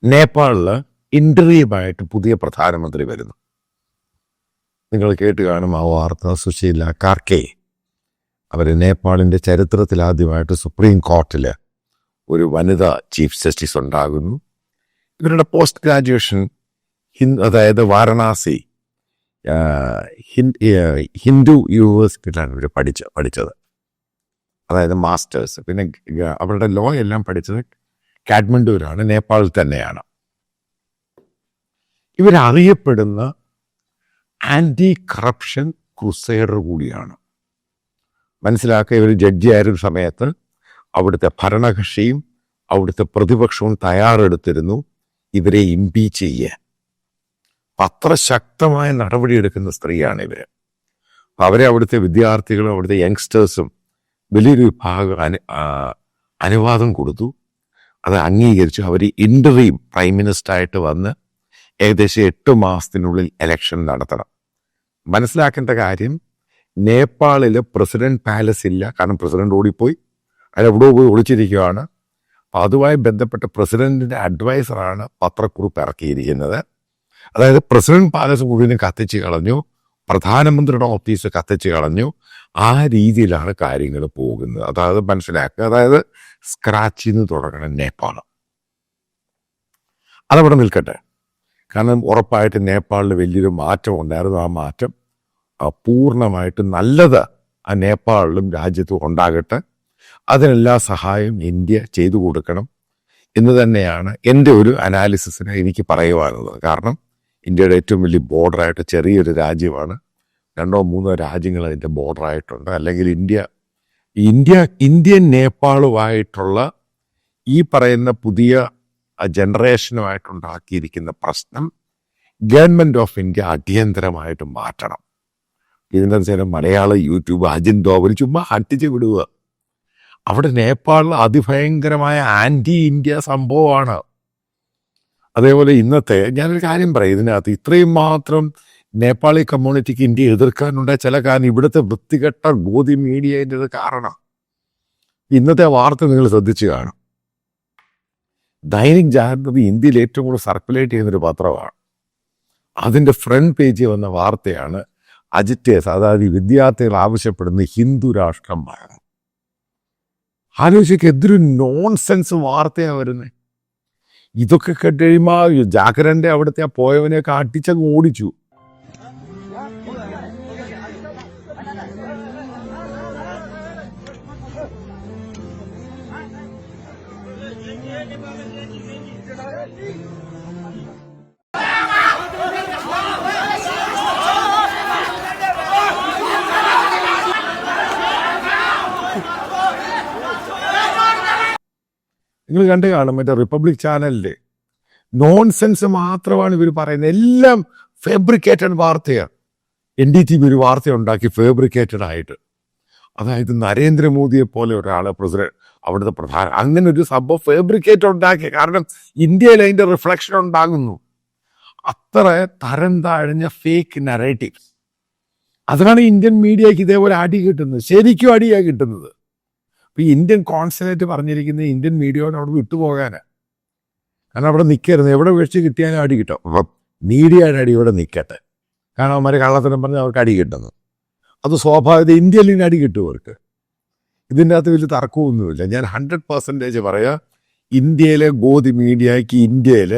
നേപ്പാളിൽ ഇൻ്ററീമായിട്ട് പുതിയ പ്രധാനമന്ത്രി വരുന്നു. നിങ്ങൾ കേട്ട് കാണും ആ വാർത്ത. സുശീല കാർക്കെ അവർ നേപ്പാളിൻ്റെ ചരിത്രത്തിൽ ആദ്യമായിട്ട് സുപ്രീം കോർട്ടിൽ ഒരു വനിതാ ചീഫ് ജസ്റ്റിസ് ഉണ്ടാകുന്നു. ഇവരുടെ പോസ്റ്റ് ഗ്രാജുവേഷൻ അതായത് വാരണാസി ഹിന്ദു യൂണിവേഴ്സിറ്റിയിലാണ് ഇവർ പഠിച്ചത്, അതായത് മാസ്റ്റേഴ്സ്. പിന്നെ അവരുടെ ലോ എല്ലാം പഠിച്ചത് കാഠ്മണ്ഡുവിലാണ്, നേപ്പാളിൽ തന്നെയാണ്. ഇവരറിയപ്പെടുന്ന ആൻറ്റി കറപ്ഷൻ ക്രൂസൈഡർ കൂടിയാണ്. മനസ്സിലാക്കുക, ഇവർ ജഡ്ജിയായിരുന്ന സമയത്ത് അവിടുത്തെ ഭരണകക്ഷിയും അവിടുത്തെ പ്രതിപക്ഷവും തയ്യാറെടുത്തിരുന്നു ഇവരെ ഇംപീച്ച് ചെയ്യാൻ. അത്ര ശക്തമായ നടപടിയെടുക്കുന്ന സ്ത്രീയാണ് ഇവർ. അവരെ അവിടുത്തെ വിദ്യാർത്ഥികളും അവിടുത്തെ യങ്സ്റ്റേഴ്സും വലിയൊരു വിഭാഗം അനുവാദം കൊടുത്തു. അത് അംഗീകരിച്ചു. അവർ ഇൻ്ററീം പ്രൈം മിനിസ്റ്ററായിട്ട് വന്ന് ഏകദേശം 8 മാസത്തിനുള്ളിൽ ഇലക്ഷൻ നടത്തണം. മനസ്സിലാക്കേണ്ട കാര്യം, നേപ്പാളിൽ പ്രസിഡന്റ് പാലസ് ഇല്ല, കാരണം പ്രസിഡന്റ് ഓടിപ്പോയി, അതിലെവിടെയോ പോയി ഒളിച്ചിരിക്കുകയാണ്. അപ്പം അതുമായി ബന്ധപ്പെട്ട പ്രസിഡന്റിന്റെ അഡ്വൈസറാണ് പത്രക്കുറിപ്പ് ഇറക്കിയിരിക്കുന്നത്. അതായത് പ്രസിഡന്റ് പാലസ് മുഴുവനും കത്തിച്ച് കളഞ്ഞു, പ്രധാനമന്ത്രിയുടെ ഓഫീസ് കത്തിച്ച് കളഞ്ഞു. ആ രീതിയിലാണ് കാര്യങ്ങൾ പോകുന്നത്. അതായത് മനസ്സിലാക്കുക, അതായത് സ്ക്രാച്ചിൽ നിന്ന് തുടങ്ങണം നേപ്പാൾ. അതവിടെ നിൽക്കട്ടെ, കാരണം ഉറപ്പായിട്ട് നേപ്പാളിൽ വലിയൊരു മാറ്റം ഉണ്ടായിരുന്നു. ആ മാറ്റം പൂർണ്ണമായിട്ട് നല്ലത് ആ നേപ്പാളിലും രാജ്യത്തും ഉണ്ടാകട്ടെ. അതിനെല്ലാ സഹായം ഇന്ത്യ ചെയ്തു കൊടുക്കണം എന്ന് തന്നെയാണ് എൻ്റെ ഒരു അനാലിസിസിന് എനിക്ക് പറയുവാനുള്ളത്. കാരണം ഇന്ത്യയുടെ ഏറ്റവും വലിയ ബോർഡറായിട്ട് ചെറിയൊരു രാജ്യമാണ്. 2-3 രാജ്യങ്ങൾ അതിൻ്റെ ബോർഡറായിട്ടുണ്ട്. അല്ലെങ്കിൽ ഇന്ത്യൻ നേപ്പാളുമായിട്ടുള്ള ഈ പറയുന്ന പുതിയ ജനറേഷനുമായിട്ടുണ്ടാക്കിയിരിക്കുന്ന പ്രശ്നം ഗവൺമെൻറ് ഓഫ് ഇന്ത്യ അടിയന്തരമായിട്ട് മാറ്റണം. ഇതിൻ്റെ ചില മലയാള യൂട്യൂബ് അജിൻ ഡോവൽ ചുമ്മാ ഹട്ടിച്ച് വിടുക. അവിടെ നേപ്പാളിൽ അതിഭയങ്കരമായ ആൻറ്റി ഇന്ത്യ സംഭവമാണ്. അതേപോലെ ഇന്നത്തെ ഞാനൊരു കാര്യം പറയും, ഇതിനകത്ത് ഇത്രയും മാത്രം നേപ്പാളി കമ്മ്യൂണിറ്റിക്ക് ഇന്ത്യ എതിർക്കാനുണ്ടായ ചില കാരണം ഇവിടുത്തെ വൃത്തികെട്ട ഗോതി മീഡിയൻ്റെ കാരണം. ഇന്നത്തെ വാർത്ത നിങ്ങൾ ശ്രദ്ധിച്ചു കാണും. ദൈനിക് ജാഗ്രത ഇന്ത്യയിൽ ഏറ്റവും കൂടുതൽ സർക്കുലേറ്റ് ചെയ്യുന്നൊരു പത്രമാണ്. അതിൻ്റെ ഫ്രണ്ട് പേജിൽ വന്ന വാർത്തയാണ് അജിറ്റേഴ്സ്, അതായത് വിദ്യാർത്ഥികൾ ആവശ്യപ്പെടുന്ന ഹിന്ദു രാഷ്ട്രം വേണം. ആലോചിക്കുക, എന്തൊരു നോൺസെൻസ് വാർത്തയാണ് വരുന്നത്. ഇതൊക്കെ കേട്ടുകഴിയുമ്പോൾ ജാഗരൻ്റെ അവിടുത്തെ ആ പോയവനെയൊക്കെ അടിച്ചങ്ങ് ഓടിച്ചു. നിങ്ങൾ കണ്ടു കാണും മറ്റേ റിപ്പബ്ലിക് ചാനലിൻ്റെ നോൺസെൻസ് മാത്രമാണ് ഇവർ പറയുന്നത്. എല്ലാം ഫാബ്രിക്കേറ്റഡ് വാർത്തയാണ്. NDTV ഒരു വാർത്ത ഉണ്ടാക്കി ഫാബ്രിക്കേറ്റഡ് ആയിട്ട്. അതായത് നരേന്ദ്രമോദിയെ പോലെ ഒരാൾ പ്രസിഡന്റ്, അവിടുത്തെ അങ്ങനെ ഒരു സംഭവം ഫാബ്രിക്കേറ്റ് ഉണ്ടാക്കി. കാരണം ഇന്ത്യയിൽ അതിൻ്റെ റിഫ്ലക്ഷൻ ഉണ്ടാകുന്നു. അത്ര തരം താഴ്ന്ന ഫേക്ക് നറേറ്റീവ്സ്. അതാണ് ഇന്ത്യൻ മീഡിയയ്ക്ക് ഇതേപോലെ അടി കിട്ടുന്നത്, ശരിക്കും അടിയാണ് കിട്ടുന്നത്. അപ്പോൾ ഈ ഇന്ത്യൻ കോൺസുലേറ്റ് പറഞ്ഞിരിക്കുന്നത് ഇന്ത്യൻ മീഡിയയോട് അവിടെ വിട്ടുപോകാനാണ്. കാരണം അവിടെ നിൽക്കരുത്, എവിടെ വെച്ച് കിട്ടിയാലും അടി കിട്ടും. അപ്പം മീഡിയയുടെ അടി ഇവിടെ നിൽക്കട്ടെ, കാരണം അവന്മാർ കള്ളത്തരം പറഞ്ഞ് അവർക്ക് അടി കിട്ടുന്നു. അത് സ്വാഭാവിക ഇന്ത്യയിൽ അടി കിട്ടും അവർക്ക്. ഇതിൻ്റെ അകത്ത് വലിയ തർക്കമൊന്നുമില്ല. ഞാൻ 100% പറയാം, ഇന്ത്യയിലെ ഗോതി മീഡിയയ്ക്ക് ഇന്ത്യയിൽ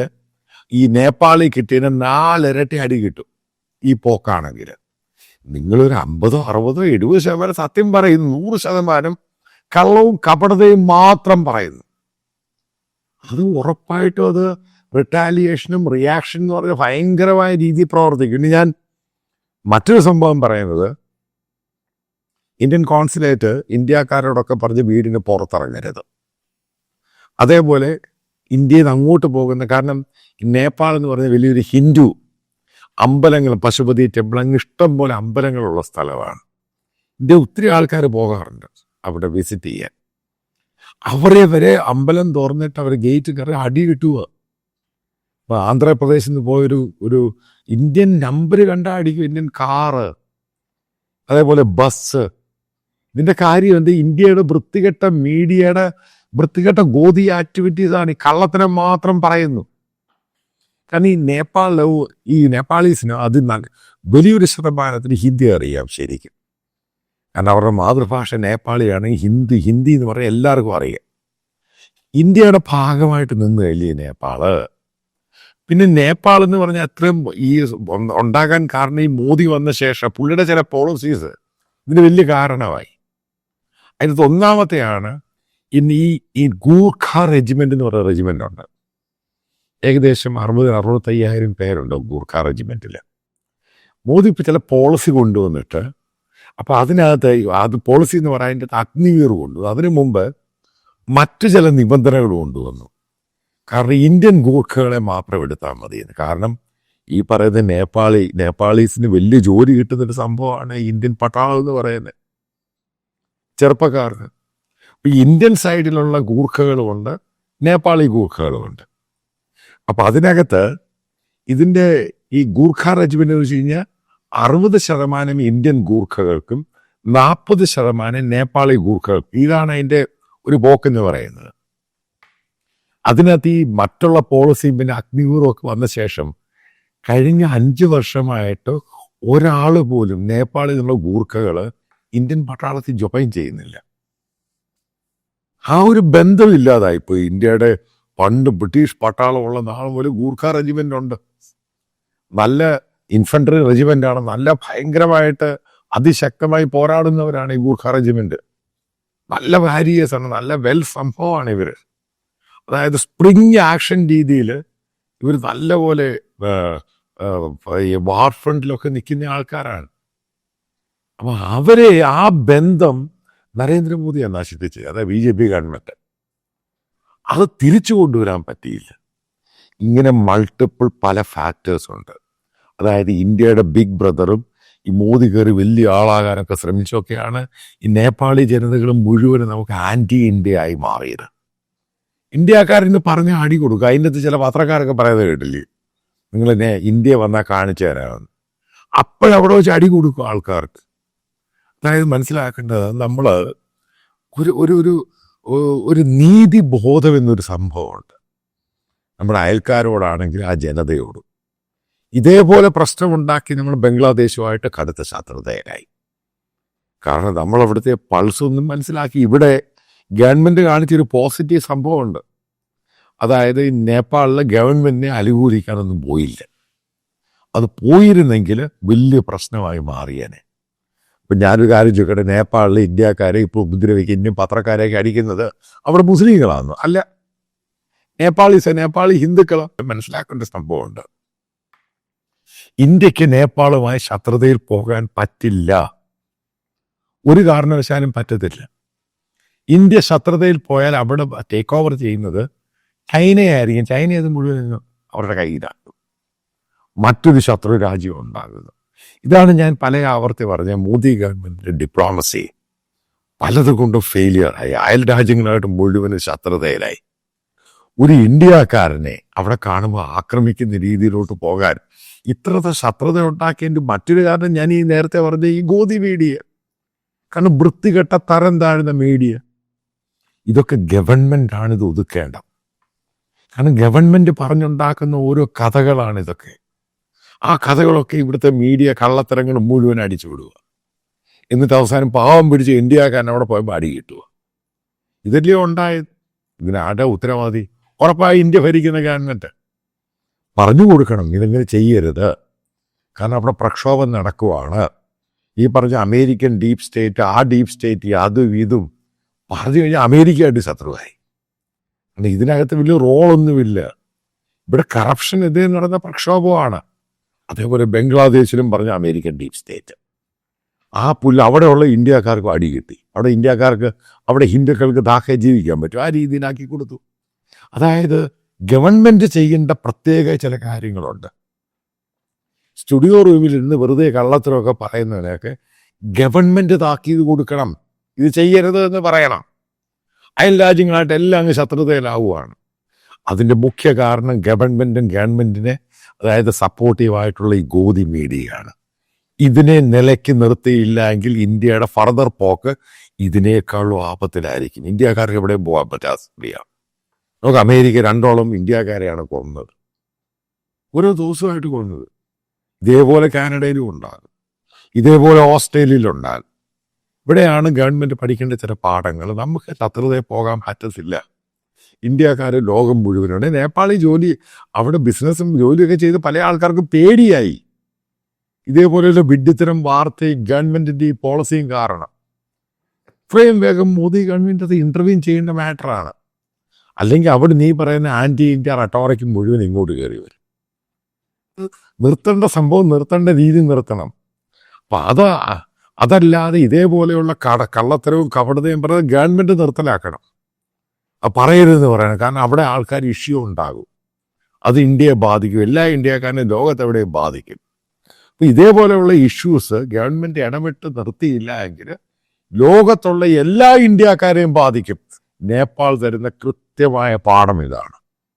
ഈ നേപ്പാളിൽ കിട്ടിയതിന് 4 ഇരട്ടി അടി കിട്ടും ഈ പോക്കാണെങ്കിൽ. നിങ്ങളൊരു 50, 60, 70% സത്യം പറയുന്നു, 100% കള്ളവും കപടതയും മാത്രം പറയുന്നു. അത് ഉറപ്പായിട്ടും അത് റിട്ടാലിയേഷനും റിയാക്ഷൻ എന്ന് പറഞ്ഞാൽ ഭയങ്കരമായ രീതിയിൽ പ്രവർത്തിക്കും. ഇനി ഞാൻ മറ്റൊരു സംഭവം പറയുന്നത്, ഇന്ത്യൻ കോൺസുലേറ്റ് ഇന്ത്യക്കാരോടൊക്കെ പറഞ്ഞ് വീടിന് പുറത്തിറങ്ങരുത്. അതേപോലെ ഇന്ത്യയിൽ നിന്ന് അങ്ങോട്ട് പോകുന്ന, കാരണം നേപ്പാൾ എന്ന് പറഞ്ഞാൽ വലിയൊരു ഹിന്ദു അമ്പലങ്ങൾ, പശുപതി ടെമ്പിൾ, അങ്ങ് ഇഷ്ടം പോലെ അമ്പലങ്ങളുള്ള സ്ഥലമാണ്. ഇന്ത്യ ഒത്തിരി ആൾക്കാർ പോകാറുണ്ട് അവിടെ വിസിറ്റ് ചെയ്യാൻ. അവരെ വരെ അമ്പലം തുറന്നിട്ട് അവർ ഗേറ്റ് കയറി അടി കിട്ടുക. അപ്പോൾ ആന്ധ്രാപ്രദേശിൽ നിന്ന് പോയൊരു ഇന്ത്യൻ നമ്പർ കണ്ടാൽ അടിക്കും, ഇന്ത്യൻ കാറ്, അതേപോലെ ബസ്. ഇതിൻ്റെ കാര്യം എന്ത്? ഇന്ത്യയുടെ വൃത്തികെട്ട മീഡിയയുടെ വൃത്തികെട്ട ഗോതി ആക്ടിവിറ്റീസാണ്. ഈ കള്ളത്തരം മാത്രം പറയുന്നു. കാരണം ഈ നേപ്പാളീസിന് അത് വലിയൊരു ശതമാനത്തിന് ഹിന്ദി അറിയാം ശരിക്കും. കാരണം അവരുടെ മാതൃഭാഷ നേപ്പാളിയാണ്. ഹിന്ദി എന്ന് പറഞ്ഞാൽ എല്ലാവർക്കും അറിയാം. ഇന്ത്യയുടെ ഭാഗമായിട്ട് നിന്ന് കഴിഞ്ഞ നേപ്പാള്. പിന്നെ നേപ്പാൾ എന്ന് പറഞ്ഞാൽ അത്രയും ഈ ഉണ്ടാകാൻ കാരണം ഈ മോദി വന്ന ശേഷം പുള്ളിയുടെ ചില പോളിസീസ് ഇതിന് വലിയ കാരണമായി. അതിനകത്ത് ഒന്നാമത്തെയാണ് ഇന്ന് ഈ ഗൂർഖ റെജിമെന്റ് എന്ന് പറയുന്ന റെജിമെന്റ് ഉണ്ട്. ഏകദേശം 60,000-65,000 പേരുണ്ട് ഗൂർഖ റെജിമെന്റിൽ. മോദി ഇപ്പം ചില പോളിസി കൊണ്ടുവന്നിട്ട് അപ്പം അതിനകത്ത് അത് പോളിസി എന്ന് പറയുന്നതിൻ്റെ അഗ്നിവീർ കൊണ്ടുവന്നു. അതിനു മുമ്പ് മറ്റു ചില നിബന്ധനകൾ കൊണ്ടുവന്നു. കാരണം ഇന്ത്യൻ ഗൂർഖകളെ മാത്രം എടുത്താൽ മതിയെന്ന്. കാരണം ഈ പറയുന്ന നേപ്പാളീസിന് വലിയ ജോലി കിട്ടുന്നൊരു സംഭവമാണ് ഇന്ത്യൻ പട്ടാളം എന്ന് പറയുന്നത്, ചെറുപ്പക്കാർക്ക്. ഇപ്പം ഇന്ത്യൻ സൈഡിലുള്ള ഗൂർഖകളുമുണ്ട്, നേപ്പാളി ഗൂർഖകളുമുണ്ട്. അപ്പം അതിനകത്ത് ഇതിൻ്റെ ഈ ഗൂർഖ റെജിമെന്റ് എന്ന് വെച്ച് കഴിഞ്ഞാൽ 60% ഇന്ത്യൻ ഗൂർഖകൾക്കും 40% നേപ്പാളി ഗൂർഖകൾക്കും. ഇതാണ് അതിൻ്റെ ഒരു പോക്കെന്ന് പറയുന്നത്. അതിനകത്ത് ഈ മറ്റുള്ള പോളിസിയും പിന്നെ അഗ്നിവീറും ഒക്കെ വന്ന ശേഷം കഴിഞ്ഞ 5 വർഷമായിട്ട് ഒരാൾ പോലും നേപ്പാളിൽ നിന്നുള്ള ഗൂർഖകൾ ഇന്ത്യൻ പട്ടാളത്തിൽ ജോയിൻ ചെയ്യുന്നില്ല. ആ ഒരു ബന്ധമില്ലാതായിപ്പോയി. ഇന്ത്യയുടെ പണ്ട് ബ്രിട്ടീഷ് പട്ടാളമുള്ള നാൾ മുതൽ ഗൂർഖ റെജിമെന്റ് ഉണ്ട്. നല്ല ഇൻഫൻട്രി റെജിമെന്റാണ്. നല്ല ഭയങ്കരമായിട്ട് അതിശക്തമായി പോരാടുന്നവരാണ് ഈ ഗൂർഖ റെജിമെന്റ്. നല്ല വാരിയേഴ്സ് ആണ്, നല്ല വെൽ സംഭവമാണ് ഇവർ. അതായത് സ്പ്രിങ് ആക്ഷൻ രീതിയിൽ ഇവർ നല്ലപോലെ വാർ ഫ്രണ്ടിലൊക്കെ നിൽക്കുന്ന ആൾക്കാരാണ്. അപ്പം അവരെ ആ ബന്ധം നരേന്ദ്രമോദിയാണ് നശിപ്പിച്ചത്. അതായത് BJP ഗവൺമെന്റ് അത് തിരിച്ചു കൊണ്ടുവരാൻ പറ്റിയില്ല. ഇങ്ങനെ മൾട്ടിപ്പിൾ പല ഫാക്ടേഴ്സ് ഉണ്ട്. അതായത് ഇന്ത്യയുടെ ബിഗ് ബ്രദറും ഈ മോദി കയറി വലിയ ആളാകാനൊക്കെ ശ്രമിച്ചൊക്കെയാണ് ഈ നേപ്പാളി ജനതകളും മുഴുവനും നമുക്ക് ആൻറ്റി ഇന്ത്യ ആയി മാറിയത്. ഇന്ത്യക്കാരിന്ന് പറഞ്ഞ അടി കൊടുക്കുക. അതിൻ്റെ ചില പത്രക്കാരൊക്കെ പറയുന്നത് കേട്ടില്ലേ, നിങ്ങൾ ഇന്ത്യ വന്നാൽ കാണിച്ചു തരാമെന്ന്. അപ്പോഴവിടെ വെച്ച് അടി കൊടുക്കും ആൾക്കാർക്ക്. അതായത് മനസ്സിലാക്കേണ്ടത് നമ്മൾ ഒരു നീതിബോധം എന്നൊരു സംഭവമുണ്ട് നമ്മുടെ അയൽക്കാരോടാണെങ്കിൽ ആ ജനതയോടും. ഇതേപോലെ പ്രശ്നമുണ്ടാക്കി നമ്മൾ ബംഗ്ലാദേശുമായിട്ട് കടുത്ത ശത്രുതയിലായി. കാരണം നമ്മൾ അവിടുത്തെ പൾസൊന്നും മനസ്സിലാക്കി. ഇവിടെ ഗവൺമെൻറ് കാണിച്ചൊരു പോസിറ്റീവ് സംഭവമുണ്ട്. അതായത് നേപ്പാളിലെ ഗവൺമെൻറ്റിനെ അനുകൂലിക്കാനൊന്നും പോയില്ല. അത് പോയിരുന്നെങ്കിൽ വലിയ പ്രശ്നമായി മാറിയേനെ. ഇപ്പം ഞാനൊരു കാര്യം ചോദിക്കട്ടെ, നേപ്പാളിലെ ഇന്ത്യക്കാരെ ഇപ്പോൾ ഉപദ്രവിക്കുക, ഇന്ത്യൻ പത്രക്കാരെയൊക്കെ അടിക്കുന്നത് അവിടെ മുസ്ലിങ്ങളാണെന്ന് അല്ല, നേപ്പാളി ഹിന്ദുക്കൾ. മനസ്സിലാക്കേണ്ട സംഭവമുണ്ട്. ഇന്ത്യക്ക് നേപ്പാളുമായി ശത്രുതയിൽ പോകാൻ പറ്റില്ല, ഒരു കാരണവശാലും പറ്റത്തില്ല. ഇന്ത്യ ശത്രുതയിൽ പോയാൽ അവിടെ ടേക്ക് ഓവർ ചെയ്യുന്നത് ചൈനയായിരിക്കും. ചൈന അത് മുഴുവൻ അവരുടെ കയ്യിലാക്കും. മറ്റൊരു ശത്രു രാജ്യം ഉണ്ടാകുന്നത്. ഇതാണ് ഞാൻ പല ആവർത്തി പറഞ്ഞ മോദി ഗവൺമെന്റിന്റെ ഡിപ്ലോമസി പലതുകൊണ്ടും ഫെയിലിയറായി. അയൽ രാജ്യങ്ങളായിട്ട് മുഴുവൻ ശത്രുതയിലായി. ഒരു ഇന്ത്യക്കാരനെ അവിടെ കാണുമ്പോൾ ആക്രമിക്കുന്ന രീതിയിലോട്ട് പോകാൻ ഇത്രത്തെ ശത്രുത ഉണ്ടാക്കിയതിൻ്റെ മറ്റൊരു കാരണം ഞാൻ ഈ നേരത്തെ പറഞ്ഞ ഈ ഗോദി മീഡിയ. കാരണം വൃത്തികെട്ട തരം താഴ്ന്ന മീഡിയ. ഇതൊക്കെ ഗവൺമെൻറ്റാണ് ഇത് ഒതുക്കേണ്ടത്. കാരണം ഗവൺമെൻറ് പറഞ്ഞുണ്ടാക്കുന്ന ഓരോ കഥകളാണ് ഇതൊക്കെ. ആ കഥകളൊക്കെ ഇവിടുത്തെ മീഡിയ കള്ളത്തരങ്ങൾ മുഴുവൻ അടിച്ചു വിടുക. എന്നിട്ട് അവസാനം പാവം പിടിച്ച് ഇന്ത്യക്കാരൻ അവിടെ പോയപ്പോൾ അടി കിട്ടുക. ഇതല്ലേ ഉണ്ടായത്. ഇതിനാടെ ഉത്തരവാദി? ഉറപ്പായി ഇന്ത്യ ഭരിക്കുന്ന ഗവൺമെൻറ് പറഞ്ഞു കൊടുക്കണം, ഇതെങ്ങനെ ചെയ്യരുത്. കാരണം അവിടെ പ്രക്ഷോഭം നടക്കുവാണ്. ഈ പറഞ്ഞ അമേരിക്കൻ ഡീപ് സ്റ്റേറ്റ്, ആ ഡീപ് സ്റ്റേറ്റ് അതും ഇതും പറഞ്ഞു കഴിഞ്ഞാൽ അമേരിക്കയായിട്ട് ശത്രുവായി. കാരണം ഇതിനകത്ത് വലിയ റോളൊന്നുമില്ല. ഇവിടെ കറപ്ഷൻ എതിരെ നടന്ന പ്രക്ഷോഭമാണ്. അതേപോലെ ബംഗ്ലാദേശിലും പറഞ്ഞ അമേരിക്കൻ ഡീപ് സ്റ്റേറ്റ്. ആ അവിടെയുള്ള ഇന്ത്യക്കാർക്ക് അടി കിട്ടി. അവിടെ ഹിന്ദുക്കൾക്ക് ദാഹേ ജീവിക്കാൻ പറ്റും. ആ രീതിയിലാക്കി കൊടുത്തു. അതായത് ഗവൺമെൻറ് ചെയ്യേണ്ട പ്രത്യേക ചില കാര്യങ്ങളുണ്ട്. സ്റ്റുഡിയോ റൂമിൽ ഇരുന്ന് വെറുതെ കള്ളത്തരമൊക്കെ പറയുന്നതിനൊക്കെ ഗവൺമെൻറ് താക്കീത് കൊടുക്കണം. ഇത് ചെയ്യരുത് എന്ന് പറയണം. അയൽ രാജ്യങ്ങളായിട്ട് എല്ലാം അങ്ങ് ശത്രുതയിലാവുകയാണ്. അതിൻ്റെ മുഖ്യ കാരണം ഗവൺമെൻറ്റിനെ അതായത് സപ്പോർട്ടീവായിട്ടുള്ള ഈ ഗോദി മീഡിയയാണ്. ഇതിനെ നിലയ്ക്ക് നിർത്തിയില്ല എങ്കിൽ ഇന്ത്യയുടെ ഫർദർ പോക്ക് ഇതിനേക്കാളും ആപത്തിലായിരിക്കും. ഇന്ത്യക്കാർക്ക് എവിടെയും പോകാൻ പറ്റാത്ത സ്ഥിതിയാണ്. നമുക്ക് അമേരിക്ക 2 ഇന്ത്യക്കാരെയാണ് കൊന്നത്. ഓരോ ദിവസമായിട്ട് കൊന്നത്. ഇതേപോലെ കാനഡയിലും ഉണ്ടാകും, ഇതേപോലെ ഓസ്ട്രേലിയയിലുണ്ടാകും. ഇവിടെയാണ് ഗവൺമെൻറ് പഠിക്കേണ്ട ചില പാഠങ്ങൾ. നമുക്ക് ശത്രുതയെ പോകാൻ പറ്റത്തില്ല. ഇന്ത്യക്കാർ ലോകം മുഴുവനുണ്ട്. നേപ്പാളിൽ അവിടെ ബിസിനസ്സും ജോലിയൊക്കെ ചെയ്ത് പല ആൾക്കാർക്കും പേടിയായി. ഇതേപോലെയുള്ള വിഡ്ഢിത്തരം വാർത്തയും ഗവൺമെൻറ്റിൻ്റെ ഈ പോളിസിയും കാരണം എത്രയും വേഗം മോദി ഗവൺമെൻറ് അത് ഇൻ്റർവ്യൂ ചെയ്യേണ്ട മാറ്ററാണ്. അല്ലെങ്കിൽ അവിടെ നീ പറയുന്ന ആൻറ്റി ഇന്ത്യ റെട്ടോറിക് മുഴുവൻ ഇങ്ങോട്ട് കയറി വരും. നിർത്തേണ്ട സംഭവം നിർത്തേണ്ട രീതി നിർത്തണം. അപ്പം അതല്ലാതെ ഇതേപോലെയുള്ള കള്ളത്തരവും കപടതയും പറഞ്ഞത് ഗവൺമെൻറ് നിർത്തലാക്കണം. പറയരുതെന്ന് പറയണം. കാരണം അവിടെ ആൾക്കാർ ഇഷ്യൂ ഉണ്ടാകും. അത് ഇന്ത്യയെ ബാധിക്കും. എല്ലാ ഇന്ത്യക്കാരനും ലോകത്തെവിടെയും ബാധിക്കും. അപ്പം ഇതേപോലെയുള്ള ഇഷ്യൂസ് ഗവൺമെൻറ് ഇടപെട്ട് നിർത്തിയില്ല എങ്കിൽ ലോകത്തുള്ള എല്ലാ ഇന്ത്യക്കാരെയും ബാധിക്കും. നേപ്പാൾ തരുന്ന കൃത്യമായ പാഠം ഇതാണ്.